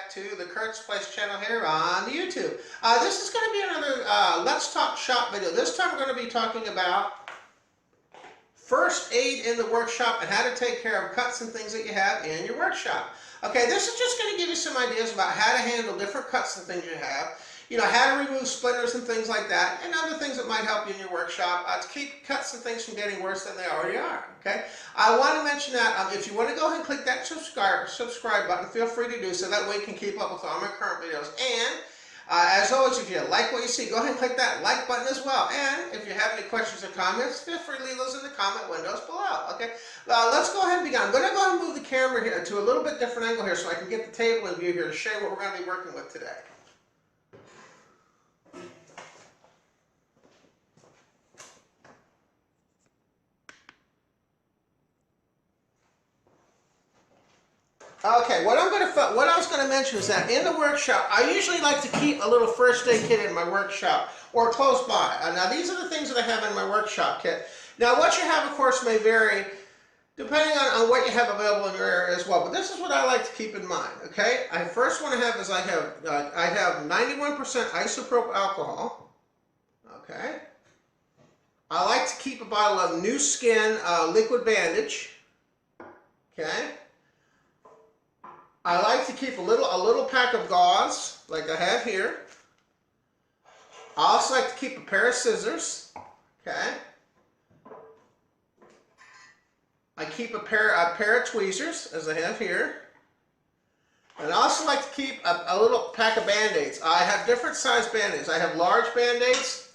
back to the Kurt's Place channel here on YouTube. This is going to be another Let's Talk Shop video. This time we're going to be talking about first aid in the workshop and how to take care of cuts and things that you have in your workshop. Okay, this is just going to give you some ideas about how to handle different cuts and things you have. You know, how to remove splinters and things like that, and other things that might help you in your workshop to keep cuts and things from getting worse than they already are, okay? I want to mention that if you want to go ahead and click that subscribe button, feel free to do so. That way you can keep up with all my current videos. And as always, if you like what you see, go ahead and click that like button as well. And if you have any questions or comments, feel free to leave those in the comment windows below, okay? Let's go ahead and begin. I'm going to go ahead and move the camera here to a little bit different angle here so I can get the table in view here to show you what we're going to be working with today. Okay, what I was going to mention is that in the workshop, I usually like to keep a little first aid kit in my workshop or close by. Now, these are the things that I have in my workshop kit. Now, what you have, of course, may vary depending on what you have available in your area as well. But this is what I like to keep in mind. Okay, first one I have is I have 91% isopropyl alcohol. Okay, I like to keep a bottle of New Skin liquid bandage. Okay. I like to keep a little pack of gauze, like I have here. I also like to keep a pair of scissors, okay? I keep a pair of tweezers, as I have here. And I also like to keep a little pack of Band-Aids. I have different size Band-Aids. I have large Band-Aids,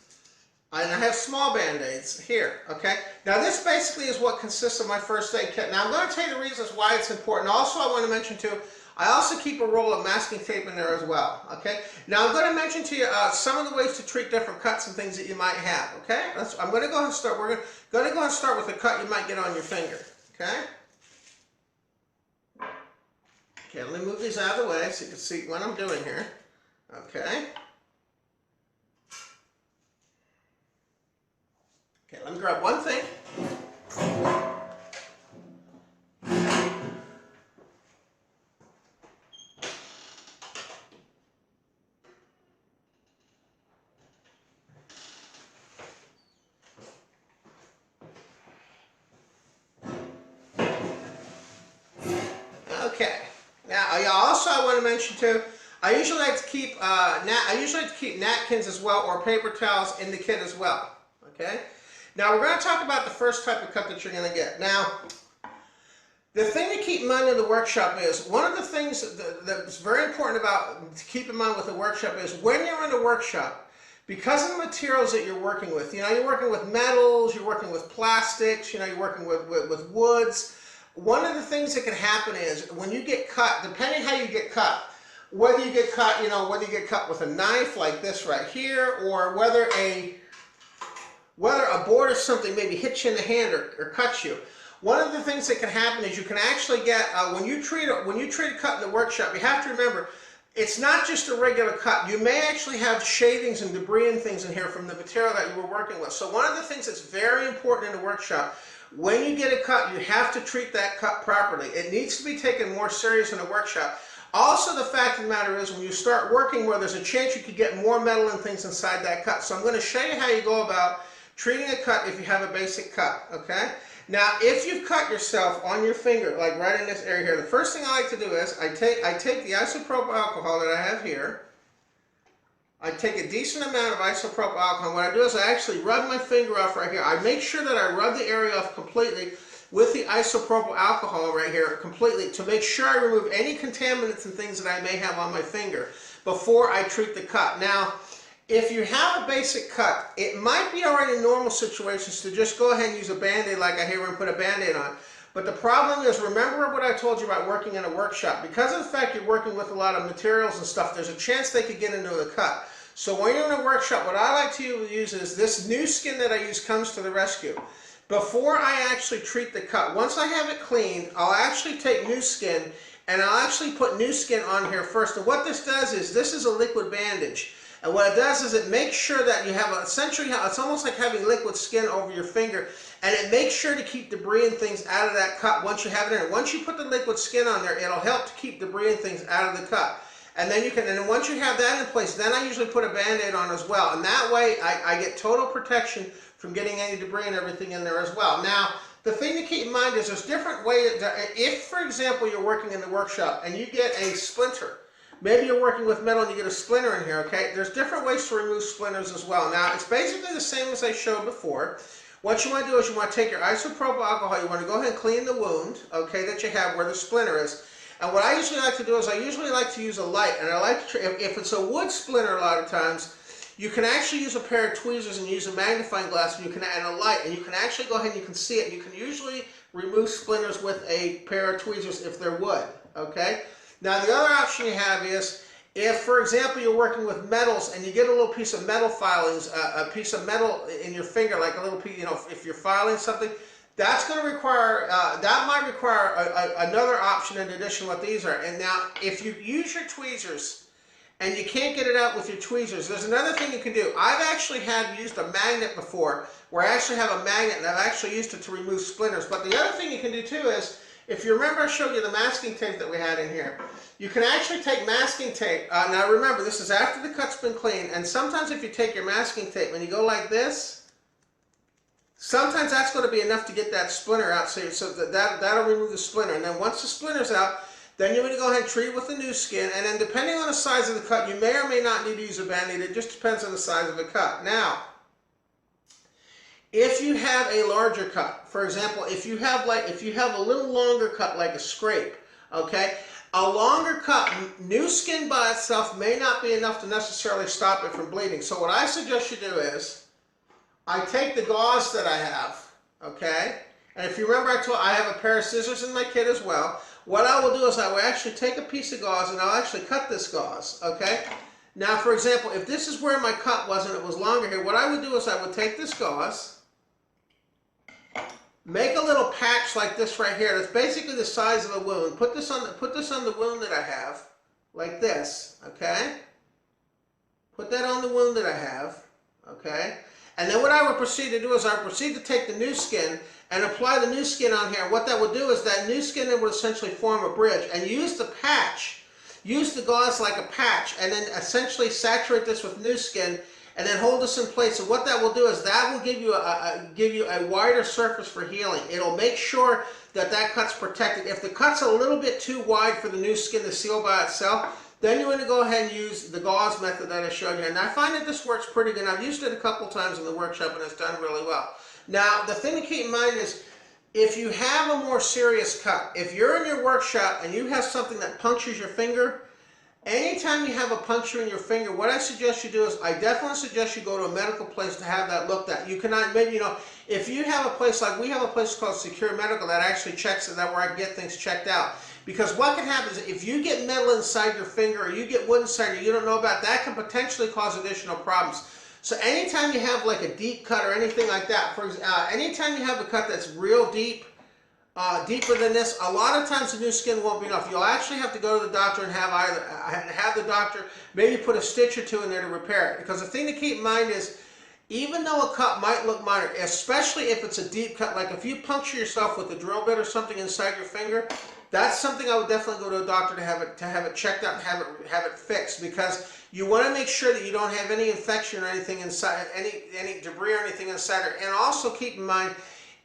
and I have small Band-Aids here, okay? Now this basically is what consists of my first aid kit. Now I'm going to tell you the reasons why it's important. Also, I want to mention too, I also keep a roll of masking tape in there as well, okay? Now I'm going to mention to you some of the ways to treat different cuts and things that you might have, okay? I'm going to go ahead and start. We're going to go ahead and start with a cut you might get on your finger, okay? Okay, let me move these out of the way so you can see what I'm doing here, okay? Okay, let me grab one thing. Okay. Now, I want to mention too, I usually like to keep napkins as well, or paper towels in the kit as well. Okay. Now we're going to talk about the first type of cut that you're going to get. Now, the thing to keep in mind in the workshop is, one of the things that's very important to keep in mind with the workshop is when you're in the workshop, because of the materials that you're working with, you know, you're working with metals, you're working with plastics, you know, you're working with woods. One of the things that can happen is when you get cut, depending how you get cut, whether you get cut, with a knife like this right here, or whether a board or something maybe hits you in the hand or cuts you. One of the things that can happen is you can actually get, when you treat a cut in the workshop, you have to remember, it's not just a regular cut. You may actually have shavings and debris and things in here from the material that you were working with. So one of the things that's very important in the workshop, when you get a cut, you have to treat that cut properly. It needs to be taken more serious in a workshop. Also, the fact of the matter is, when you start working where there's a chance you could get more metal and things inside that cut. So I'm going to show you how you go about treating a cut if you have a basic cut, okay? Now, if you've cut yourself on your finger, like right in this area here, the first thing I like to do is I take the isopropyl alcohol that I have here. I take a decent amount of isopropyl alcohol. What I do is I actually rub my finger off right here. I make sure that I rub the area off completely with the isopropyl alcohol right here completely to make sure I remove any contaminants and things that I may have on my finger before I treat the cut. Now, if you have a basic cut, it might be alright in normal situations to just go ahead and use a Band-Aid like I have and put a Band-Aid on. But the problem is, remember what I told you about working in a workshop. Because of the fact you're working with a lot of materials and stuff, there's a chance they could get into the cut. So when you're in a workshop, what I like to use is this New Skin that I use comes to the rescue. Before I actually treat the cut, once I have it cleaned, I'll actually take New Skin and I'll actually put New Skin on here first. And what this does is, this is a liquid bandage. And what it does is it makes sure that you have it's almost like having liquid skin over your finger, and it makes sure to keep debris and things out of that cut once you have it in. Once you put the liquid skin on there, it'll help to keep debris and things out of the cut. And then and once you have that in place, then I usually put a Band-Aid on as well. And that way I get total protection from getting any debris and everything in there as well. Now, the thing to keep in mind is there's different ways. If, for example, you're working in the workshop and you get a splinter, maybe you're working with metal and you get a splinter in here, okay? There's different ways to remove splinters as well. Now, it's basically the same as I showed before. What you want to do is you want to take your isopropyl alcohol, you want to go ahead and clean the wound, okay, that you have where the splinter is. And what I usually like to do is I usually like to use a light, and I like to, if it's a wood splinter a lot of times, you can actually use a pair of tweezers and use a magnifying glass and a light, and you can actually go ahead and you can see it. You can usually remove splinters with a pair of tweezers if they're wood, okay? Now the other option you have is, if, for example, you're working with metals and you get a little piece of metal filings, a piece of metal in your finger, like a little piece, you know, if you're filing something, that's going to require, that might require another option in addition to what these are. And now, if you use your tweezers and you can't get it out with your tweezers, there's another thing you can do. I've actually used a magnet before, where I actually have a magnet and I've actually used it to remove splinters. But the other thing you can do too is, if you remember I showed you the masking tape that we had in here, you can actually take masking tape. Now remember, this is after the cut's been cleaned, and sometimes if you take your masking tape and you go like this, sometimes that's going to be enough to get that splinter out, so that'll remove the splinter. And then once the splinter's out, then you're going to go ahead and treat it with the new skin, and then depending on the size of the cut, you may or may not need to use a Band-Aid. It just depends on the size of the cut. Now, if you have a larger cut, for example, if you have a little longer cut like a scrape, okay, a longer cut, new skin by itself may not be enough to necessarily stop it from bleeding. So what I suggest you do is, I take the gauze that I have, okay, and if you remember I have a pair of scissors in my kit as well. What I will do is I will actually take a piece of gauze and I'll actually cut this gauze, okay. Now, for example, if this is where my cut was and it was longer here, what I would do is I would take this gauze, make a little patch like this right here. That's basically the size of the wound. Put this on the wound that I have, like this, okay? Put that on the wound that I have, okay? And then what I would proceed to do is I would proceed to take the new skin and apply the new skin on here. What that would do is that new skin then would essentially form a bridge, and use the patch, use the gauze like a patch, and then essentially saturate this with new skin, and then hold this in place. And what that will do is that will give you a wider surface for healing. It'll make sure that that cut's protected. If the cut's a little bit too wide for the new skin to seal by itself, then you want to go ahead and use the gauze method that I showed you. And I find that this works pretty good. I've used it a couple times in the workshop and it's done really well. Now, the thing to keep in mind is, if you have a more serious cut, if you're in your workshop and you have something that punctures your finger, anytime you have a puncture in your finger, what I suggest you do is, I definitely suggest you go to a medical place to have that looked at. You cannot, maybe, you know, if you have a place like, we have a place called Secure Medical that actually checks it, that where I can get things checked out. Because what can happen is, if you get metal inside your finger or you get wood inside you don't know about, that can potentially cause additional problems. So anytime you have like a deep cut or anything like that, for anytime you have a cut that's real deep, deeper than this, a lot of times the new skin won't be enough. You'll actually have to go to the doctor and have the doctor maybe put a stitch or two in there to repair it. Because the thing to keep in mind is, even though a cut might look minor, especially if it's a deep cut, like if you puncture yourself with a drill bit or something inside your finger, that's something I would definitely go to a doctor to have it checked out and have it fixed, because you want to make sure that you don't have any infection or anything inside, any debris or anything inside it. And also keep in mind,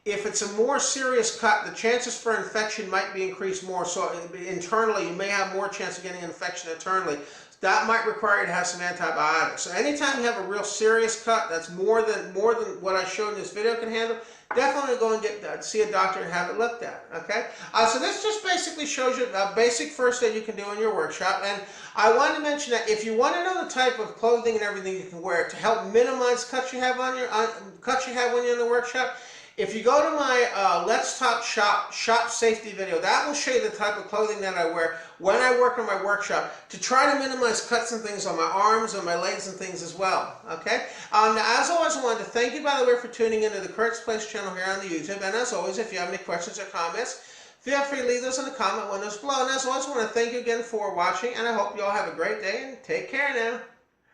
if it's a more serious cut, the chances for infection might be increased more. So internally, you may have more chance of getting an infection internally. That might require you to have some antibiotics. So anytime you have a real serious cut that's more than what I showed in this video can handle, definitely go and see a doctor and have it looked at, okay? So this just basically shows you a basic first aid you can do in your workshop. And I wanted to mention that if you want to know the type of clothing and everything you can wear to help minimize cuts you have when you're in the workshop, if you go to my Let's Talk Shop Safety video, that will show you the type of clothing that I wear when I work in my workshop to try to minimize cuts and things on my arms and my legs and things as well, okay? Now, as always, I wanted to thank you, by the way, for tuning into the Kurt's Place channel here on the YouTube. And as always, if you have any questions or comments, feel free to leave those in the comment windows below. And as always, I want to thank you again for watching, and I hope you all have a great day, and take care now.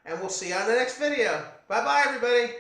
And we'll see you on the next video. Bye-bye, everybody.